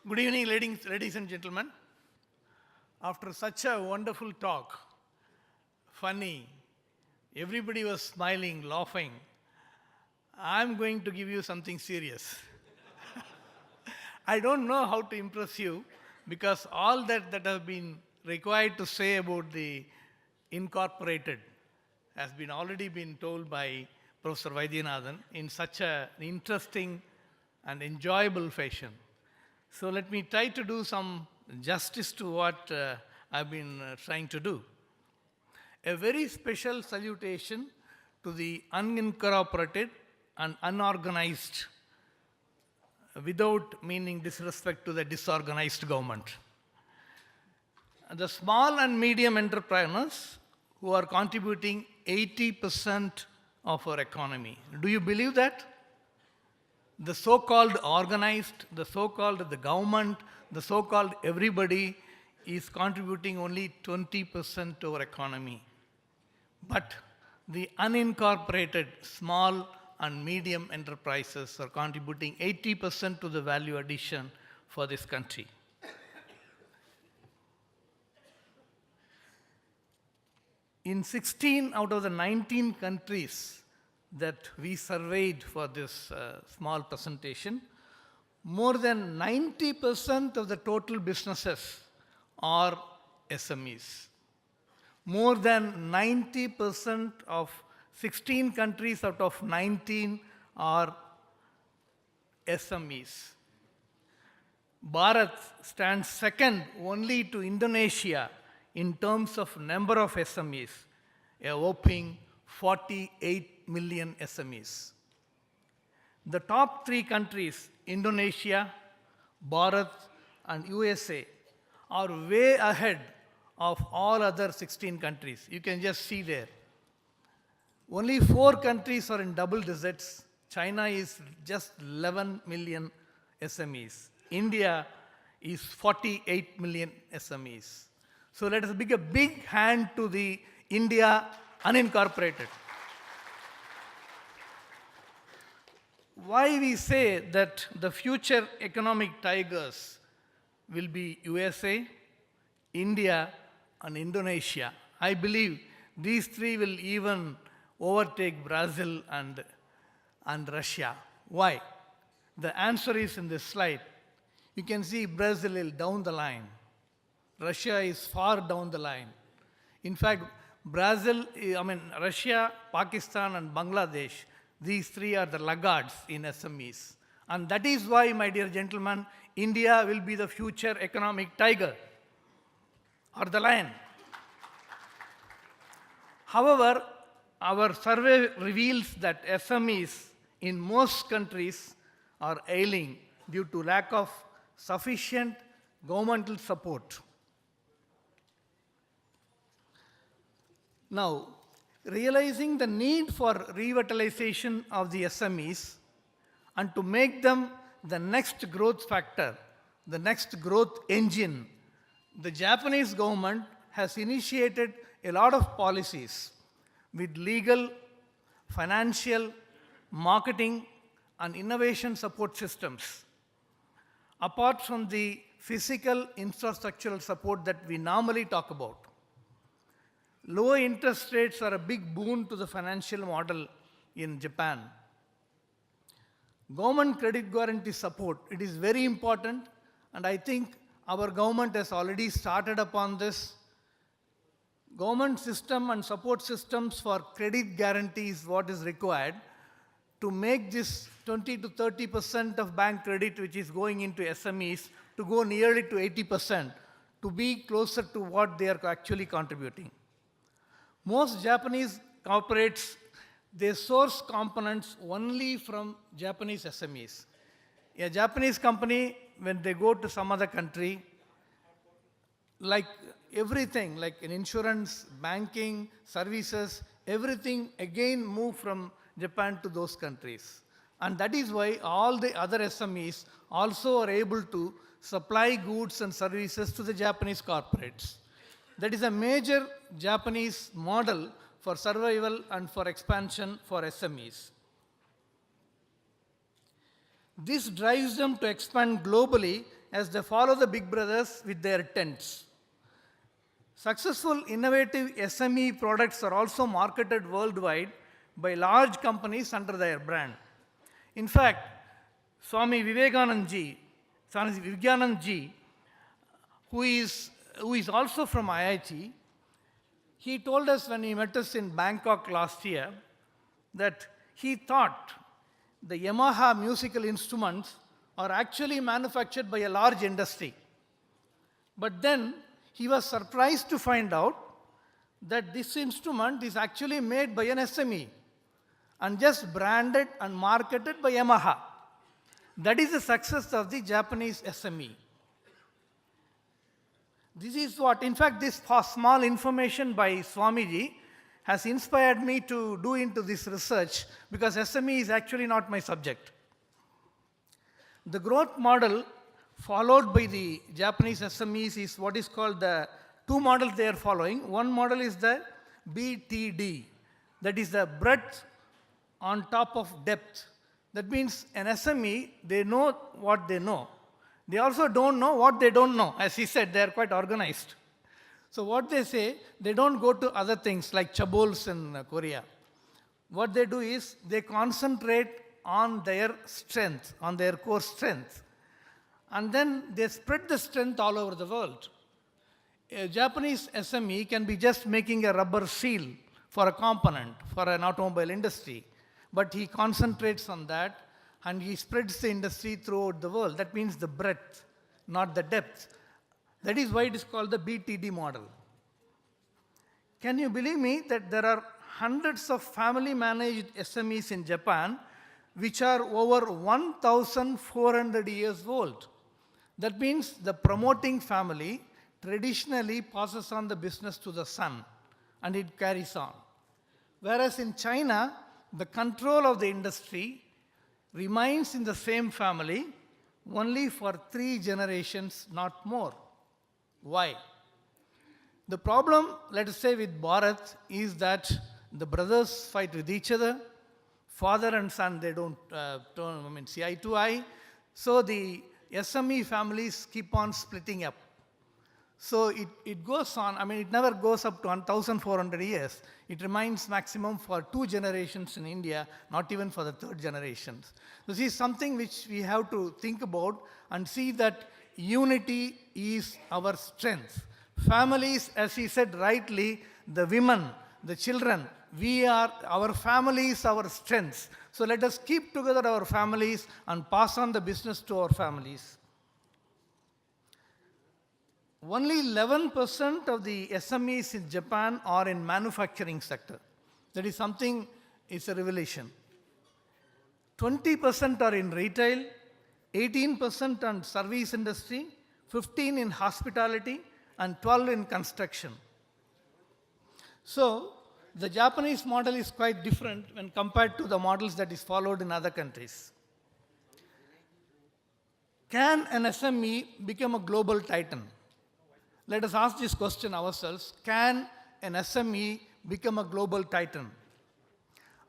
Good evening, ladies and gentlemen. After such a wonderful talk, funny, everybody was smiling, laughing. I'm going to give you something serious. I don't know how to impress you because all that have been required to say about the incorporated has been already been told by Professor Vaidyanathan in such an interesting and enjoyable fashion. So let me try to do some justice to what I've been trying to do. A very special salutation to the unincorporated and unorganized, without meaning disrespect to the disorganized government. The small and medium entrepreneurs who are contributing 80% of our economy. Do you believe that? The so-called organized, the so-called the government, the so-called everybody is contributing only 20% to our economy. But the unincorporated small and medium enterprises are contributing 80% to the value addition for this country. In 16 out of the 19 countries that we surveyed for this small presentation, more than 90% of the total businesses are SMEs. More than 90% of 16 countries out of 19 are SMEs. Bharat stands second only to Indonesia in terms of number of SMEs, a whopping 48 million SMEs. The top three countries, Indonesia, Bharat, and USA, are way ahead of all other 16 countries. You can just see there. Only 4 countries are in double digits. China is just 11 million SMEs. India is 48 million SMEs. So let us give a big hand to the India unincorporated. Why we say that the future economic tigers will be USA, India, and Indonesia. I believe these three will even overtake Brazil and Russia. Why? The answer is in this slide. You can see Brazil is down the line. Russia is far down the line. In fact, Russia, Pakistan, and Bangladesh, these three are the laggards in SMEs. And that is why, my dear gentlemen, India will be the future economic tiger or the lion. However, our survey reveals that SMEs in most countries are ailing due to lack of sufficient governmental support. Now, realizing the need for revitalization of the SMEs and to make them the next growth factor, the next growth engine, the Japanese government has initiated a lot of policies with legal, financial, marketing, and innovation support systems. Apart from the physical infrastructural support that we normally talk about, low interest rates are a big boon to the financial model in Japan. Government credit guarantee support, it is very important, and I think our government has already started upon this. Government system and support systems for credit guarantee is what is required to make this 20 to 30% of bank credit which is going into SMEs to go nearly to 80%, to be closer to what they are actually contributing. Most Japanese corporates, they source components only from Japanese SMEs. A Japanese company, when they go to some other country, like everything, like in insurance, banking, services, everything again move from Japan to those countries. And that is why all the other SMEs also are able to supply goods and services to the Japanese corporates. That is a major Japanese model for survival and for expansion for SMEs. This drives them to expand globally as they follow the big brothers with their tents. Successful, innovative SME products are also marketed worldwide by large companies under their brand. In fact, Swami Vivekanand Ji, who is also from IIT, he told us when he met us in Bangkok last year that he thought the Yamaha musical instruments are actually manufactured by a large industry. But then he was surprised to find out that this instrument is actually made by an SME and just branded and marketed by Yamaha. That is the success of the Japanese SME. This is what, in fact, this small information by Swamiji has inspired me to do into this research because SME is actually not my subject. The growth model followed by the Japanese SMEs is what is called the two models they are following. One model is the BTD, that is the breadth on top of depth. That means an SME, they know what they know. They also don't know what they don't know. As he said, they are quite organized. So what they say, they don't go to other things like chabols in Korea. What they do is they concentrate on their strength, on their core strength. And then they spread the strength all over the world. A Japanese SME can be just making a rubber seal for a component for an automobile industry. But he concentrates on that and he spreads the industry throughout the world. That means the breadth, not the depth. That is why it is called the BTD model. Can you believe me that there are hundreds of family-managed SMEs in Japan which are over 1,400 years old? That means the promoting family traditionally passes on the business to the son and it carries on. Whereas in China, the control of the industry remains in the same family only for 3 generations, not more. Why? The problem, let us say, with Bharat is that the brothers fight with each other. Father and son, they don't see eye to eye. So the SME families keep on splitting up. So it goes on, it never goes up to 1,400 years. It remains maximum for 2 generations in India, not even for the 3rd generations. This is something which we have to think about and see that unity is our strength. Families, as he said rightly, the women, the children, our families, our strengths. So let us keep together our families and pass on the business to our families. Only 11% of the SMEs in Japan are in manufacturing sector. That is something, it's a revelation. 20% are in retail, 18% on service industry, 15% in hospitality, and 12% in construction. So, the Japanese model is quite different when compared to the models that is followed in other countries. Can an SME become a global titan? Let us ask this question ourselves. Can an SME become a global titan?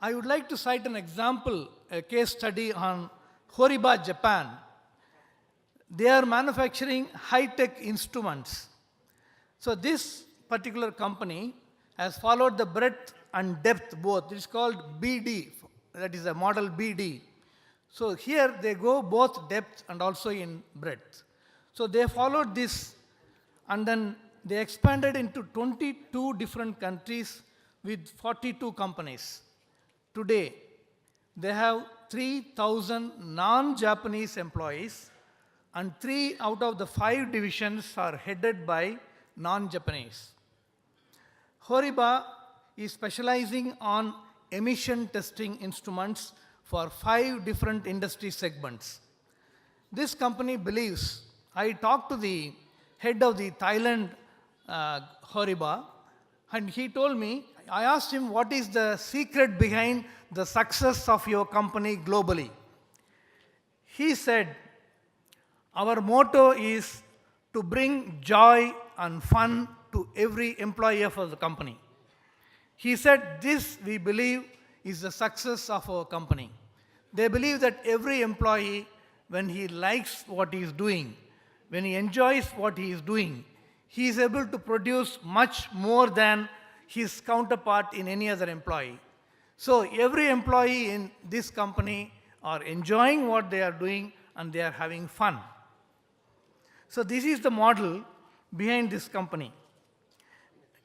I would like to cite an example, a case study on Horiba, Japan. They are manufacturing high-tech instruments. So this particular company has followed the breadth and depth both. It is called BD, that is a model BD. So here they go both depth and also in breadth. So they followed this and then they expanded into 22 different countries with 42 companies. Today, they have 3,000 non-Japanese employees and 3 out of the 5 divisions are headed by non-Japanese. Horiba is specializing on emission testing instruments for 5 different industry segments. This company believes, I talked to the head of the Thailand Horiba, and he told me, I asked him what is the secret behind the success of your company globally. He said, our motto is to bring joy and fun to every employee of the company. He said, this we believe is the success of our company. They believe that every employee, when he likes what he is doing, when he enjoys what he is doing, he is able to produce much more than his counterpart in any other employee. So every employee in this company are enjoying what they are doing and they are having fun. So this is the model behind this company.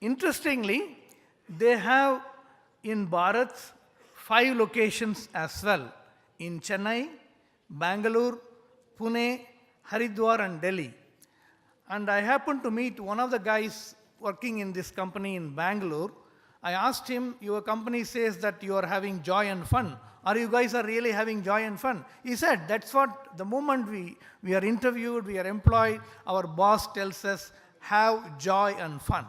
Interestingly, they have in Bharat 5 locations as well, in Chennai, Bangalore, Pune, Haridwar and Delhi. And I happened to meet one of the guys working in this company in Bangalore. I asked him, your company says that you are having joy and fun. Are you guys are really having joy and fun? He said, that's what the moment we are interviewed, we are employed, our boss tells us, have joy and fun.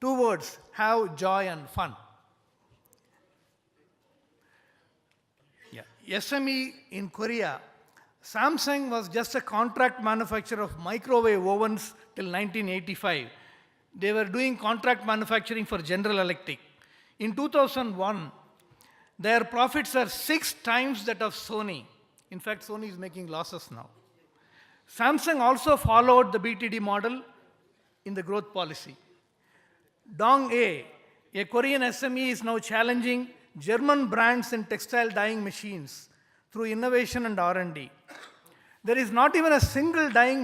2 words, have joy and fun. Yeah. SME in Korea, Samsung was just a contract manufacturer of microwave ovens till 1985. They were doing contract manufacturing for General Electric. In 2001, their profits are 6 times that of Sony. In fact, Sony is making losses now. Samsung also followed the BTD model in the growth policy. Dong-A, a Korean SME, is now challenging German brands in textile dyeing machines through innovation and R&D. There is not even a single dyeing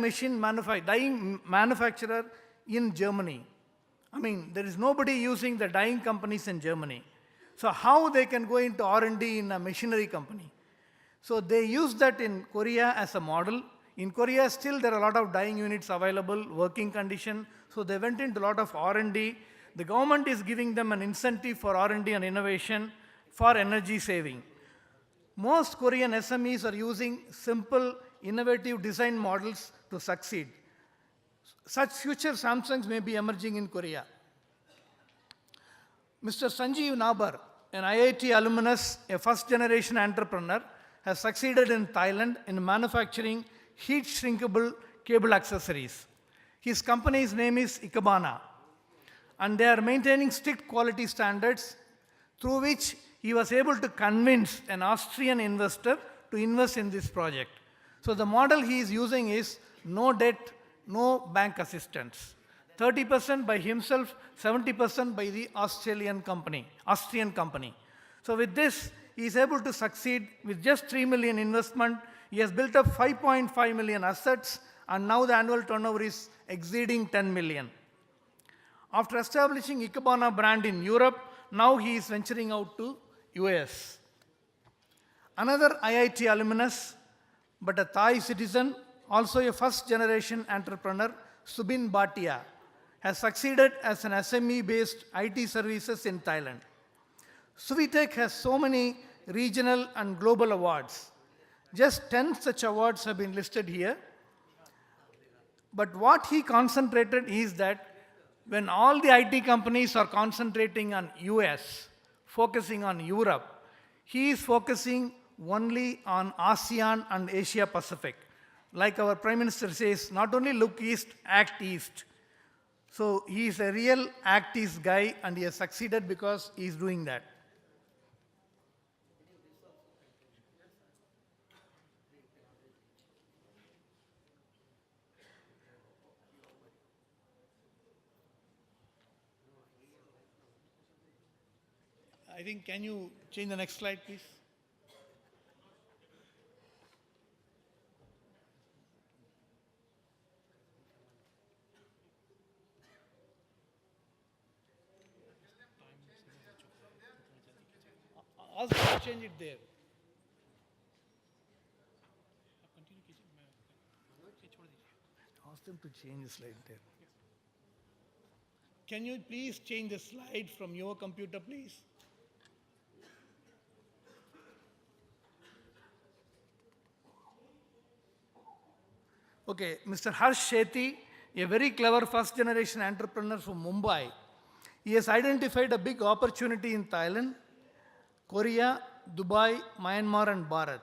manufacturer in Germany. I mean, there is nobody using the dyeing companies in Germany. So how they can go into R&D in a machinery company? So they use that in Korea as a model. In Korea, still there are a lot of dyeing units available, working condition. So they went into a lot of R&D. The government is giving them an incentive for R&D and innovation for energy saving. Most Korean SMEs are using simple, innovative design models to succeed. Such future Samsungs may be emerging in Korea. Mr. Sanjeev Nabar, an IIT alumnus, a first-generation entrepreneur, has succeeded in Thailand in manufacturing heat-shrinkable cable accessories. His company's name is Ikebana, and they are maintaining strict quality standards through which he was able to convince an Austrian investor to invest in this project. So the model he is using is no debt, no bank assistance. 30% by himself, 70% by the Austrian company. So with this, he is able to succeed with just 3 million investment. He has built up 5.5 million assets, and now the annual turnover is exceeding 10 million. After establishing Ikebana brand in Europe, now he is venturing out to US. Another IIT alumnus, but a Thai citizen, also a first-generation entrepreneur, Subin Bhatia, has succeeded as an SME-based IT services in Thailand. Suvitech has so many regional and global awards. Just 10 such awards have been listed here. But what he concentrated is that when all the IT companies are concentrating on US, focusing on Europe, he is focusing only on ASEAN and Asia Pacific. Like our Prime Minister says, not only look east, act east. So he is a real act east guy, and he has succeeded because he is doing that. I think, can you change the next slide, please? Ask them to change it there. Ask them to change the slide there. Can you please change the slide from your computer, please? Okay, Mr. Harsh Shetty, a very clever first-generation entrepreneur from Mumbai. He has identified a big opportunity in Thailand, Korea, Dubai, Myanmar, and Bharat.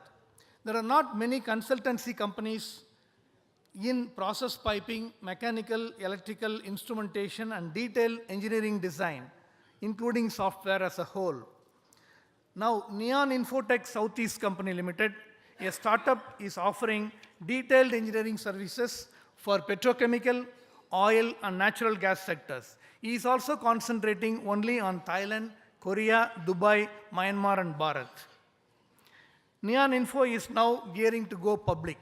There are not many consultancy companies in process piping, mechanical, electrical, instrumentation, and detailed engineering design, including software as a whole. Now, Neon Infotech Southeast Company Limited, a startup, is offering detailed engineering services for petrochemical, oil, and natural gas sectors. He is also concentrating only on Thailand, Korea, Dubai, Myanmar, and Bharat. Neon Info is now gearing to go public.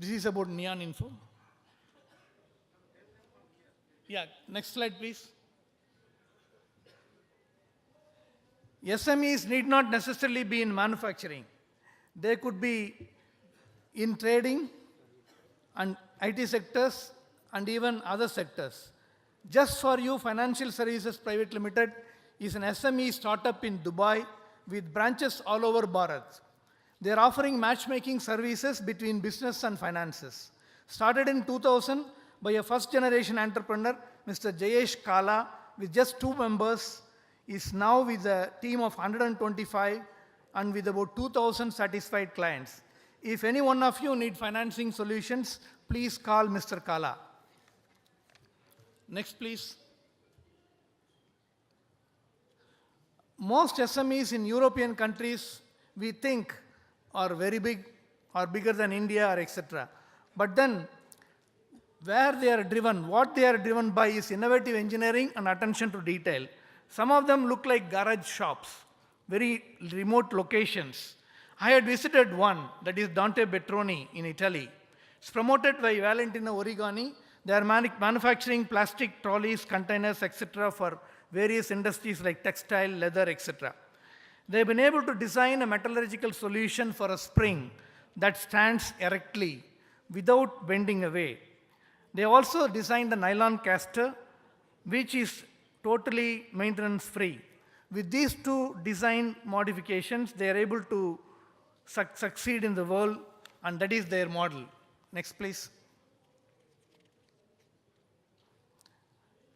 This is about Neon Info. Yeah, next slide, please. SMEs need not necessarily be in manufacturing. They could be in trading and IT sectors and even other sectors. Just for You Financial Services Private Limited is an SME startup in Dubai with branches all over Bharat. They are offering matchmaking services between business and finances. Started in 2000 by a first-generation entrepreneur, Mr. Jayesh Kala, with just 2 members, is now with a team of 125 and with about 2,000 satisfied clients. If any one of you need financing solutions, please call Mr. Kala. Next, please. Most SMEs in European countries, we think, are very big or bigger than India or etc. But then, where they are driven, what they are driven by is innovative engineering and attention to detail. Some of them look like garage shops, very remote locations. I had visited one, that is Dante Betroni in Italy. It's promoted by Valentino Origani. They are manufacturing plastic trolleys, containers, etc. for various industries like textile, leather, etc. They've been able to design a metallurgical solution for a spring that stands erectly without bending away. They also designed a nylon caster, which is totally maintenance-free. With these two design modifications, they are able to succeed in the world, and that is their model. Next, please.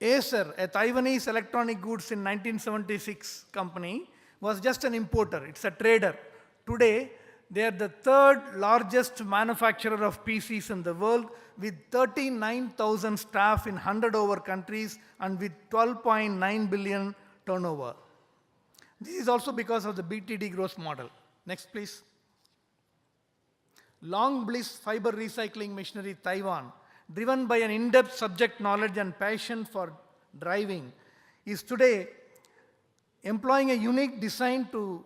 Acer, a Taiwanese electronic goods in 1976 company, was just an importer. It's a trader. Today, they are the third largest manufacturer of PCs in the world with 39,000 staff in 100 over countries and with 12.9 billion turnover. This is also because of the BTD growth model. Next, please. Long Bliss Fiber Recycling Machinery, Taiwan, driven by an in-depth subject knowledge and passion for driving, is today employing a unique design to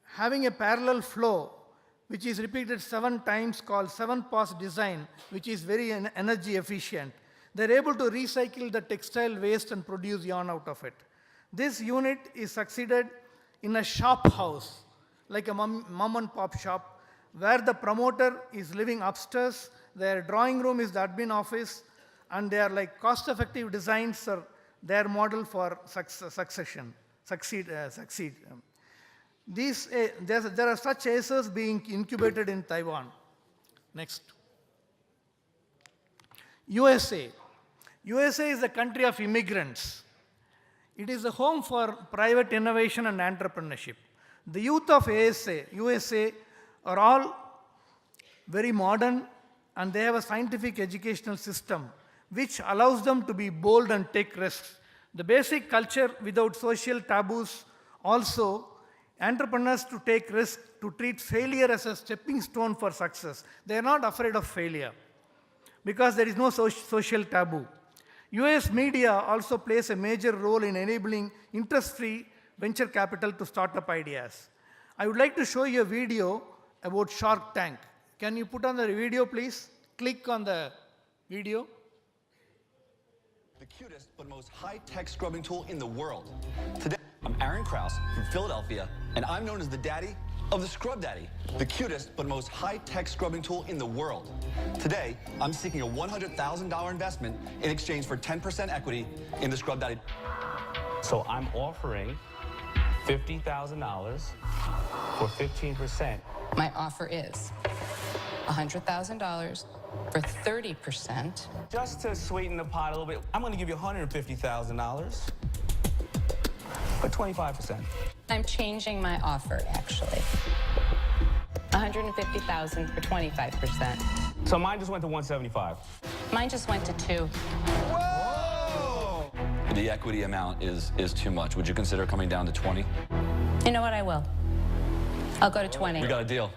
having a parallel flow, which is repeated 7 times, called 7-pass design, which is very energy efficient. They're able to recycle the textile waste and produce yarn out of it. This unit is succeeded in a shop house, like a mom and pop shop, where the promoter is living upstairs, their drawing room is the admin office, and they are like cost-effective designs are their model for succeed. There are such Acers being incubated in Taiwan. Next. USA. USA is a country of immigrants. It is a home for private innovation and entrepreneurship. The youth of USA are all very modern, and they have a scientific educational system which allows them to be bold and take risks. The basic culture without social taboos, also entrepreneurs to take risks, to treat failure as a stepping stone for success. They are not afraid of failure because there is no social taboo. US media also plays a major role in enabling interest-free venture capital to start up ideas. I would like to show you a video about Shark Tank. Can you put on the video, please? Click on the video. The cutest but most high-tech scrubbing tool in the world. Today, I'm Aaron Krause from Philadelphia, and I'm known as the daddy of the Scrub Daddy, the cutest but most high-tech scrubbing tool in the world. Today, I'm seeking a $100,000 investment in exchange for 10% equity in the Scrub Daddy. So I'm offering $50,000 for 15%. My offer is $100,000 for 30%. Just to sweeten the pot a little bit, I'm going to give you $150,000 for 25%. I'm changing my offer, actually. $150,000 for 25%. So mine just went to 175. Mine just went to 2. Whoa! The equity amount is too much. Would you consider coming down to 20? You know what? I will. I'll go to 20. We got a deal.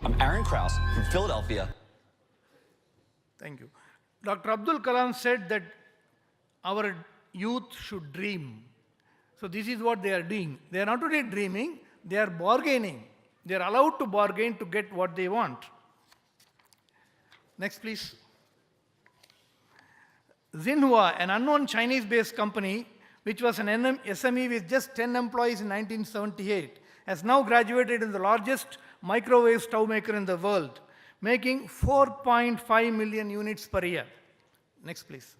I'm Aaron Krause from Philadelphia. Thank you. Dr. Abdul Kalam said that our youth should dream. So this is what they are doing. They are not only dreaming, they are bargaining. They are allowed to bargain to get what they want. Next, please. Xinhua, an unknown Chinese-based company, which was an SME with just 10 employees in 1978, has now graduated in the largest microwave stove maker in the world, making 4.5 million units per year. Next, please.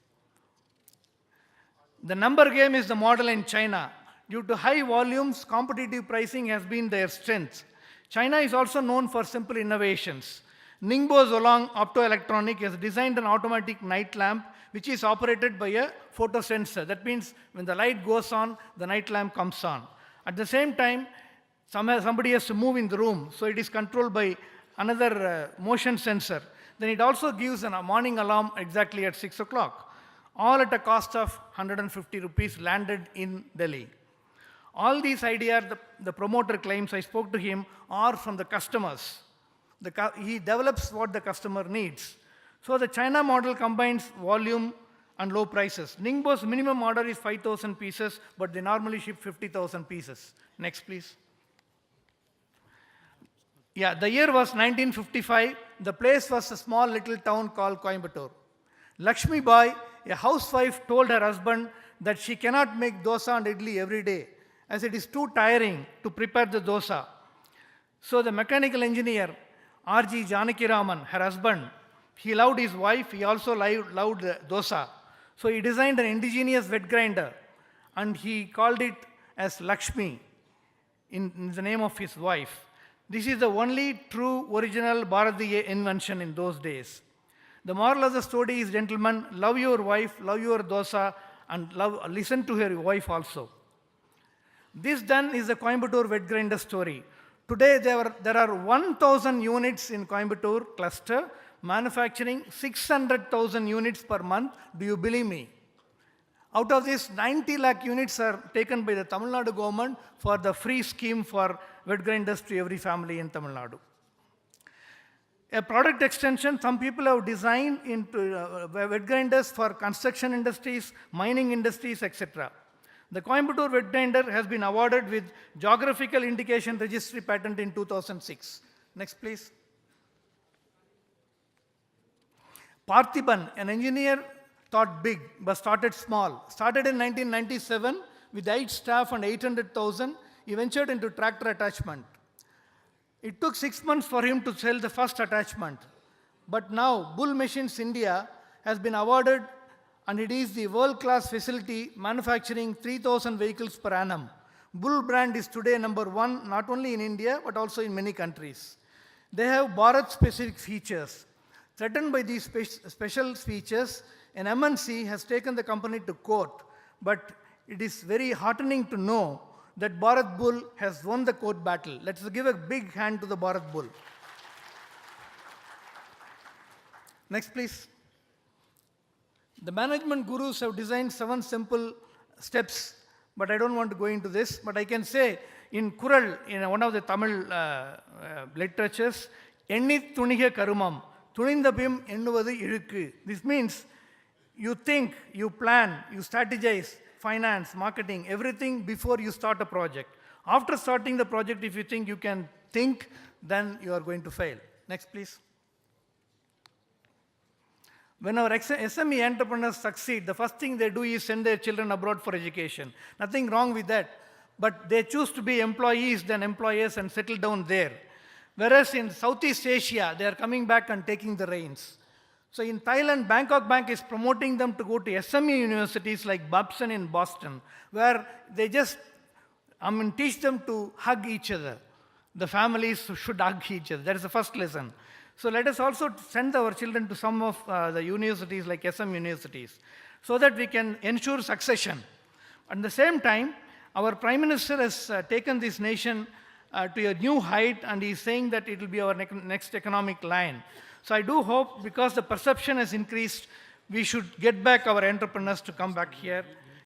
The number game is the model in China. Due to high volumes, competitive pricing has been their strength. China is also known for simple innovations. Ningbo Zolong Optoelectronic has designed an automatic night lamp which is operated by a photosensor. That means when the light goes on, the night lamp comes on. At the same time, somebody has to move in the room, so it is controlled by another motion sensor. Then it also gives a morning alarm exactly at 6 o'clock. All at a cost of 150 rupees, landed in Delhi. All these ideas, the promoter claims, I spoke to him, are from the customers. He develops what the customer needs. So the China model combines volume and low prices. Ningbo's minimum order is 5,000 pieces, but they normally ship 50,000 pieces. Next, please. Yeah, the year was 1955. The place was a small little town called Coimbatore. Lakshmi Bai, a housewife, told her husband that she cannot make dosa and idli every day, as it is too tiring to prepare the dosa. So the mechanical engineer, R.G. Janakiraman, her husband, he loved his wife, he also loved dosa. So he designed an indigenous wet grinder, and he called it as Lakshmi in the name of his wife. This is the only true original Bharatiya invention in those days. The moral of the story is, gentlemen, love your wife, love your dosa, and listen to your wife also. This then is the Coimbatore wet grinder story. Today there are 1,000 units in Coimbatore cluster, manufacturing 600,000 units per month. Do you believe me? Out of this, 90 lakh units are taken by the Tamil Nadu government for the free scheme for wet grinders to every family in Tamil Nadu. A product extension, some people have designed into wet grinders for construction industries, mining industries, etc. The Coimbatore wet grinder has been awarded with Geographical Indication Registry patent in 2006. Next, please. Parthiban, an engineer, thought big but started small. Started in 1997 with 8 staff and 800,000. He ventured into tractor attachment. It took 6 months for him to sell the first attachment. But now, Bull Machines India has been awarded, and it is the world-class facility manufacturing 3,000 vehicles per annum. Bull brand is today #1, not only in India, but also in many countries. They have Bharat-specific features. Threatened by these special features, an MNC has taken the company to court, but it is very heartening to know that Bharat Bull has won the court battle. Let's give a big hand to the Bharat Bull. Next, please. The management gurus have designed 7 simple steps, but I don't want to go into this. But I can say in Kural, in one of the Tamil literatures, Enni Thuniga Karumam, Thunindabim Ennuvadu Ilukku. This means you think, you plan, you strategize, finance, marketing, everything before you start a project. After starting the project, if you think you can think, then you are going to fail. Next, please. When our SME entrepreneurs succeed, the first thing they do is send their children abroad for education. Nothing wrong with that. But they choose to be employees than employers and settle down there. Whereas in Southeast Asia, they are coming back and taking the reins. So in Thailand, Bangkok Bank is promoting them to go to SME universities like Babson in Boston, where they just teach them to hug each other. The families should hug each other. That is the first lesson. So let us also send our children to some of the universities like SM universities, so that we can ensure succession. At the same time, our Prime Minister has taken this nation to a new height, and he is saying that it will be our next economic line. So I do hope, because the perception has increased, we should get back our entrepreneurs to come back here.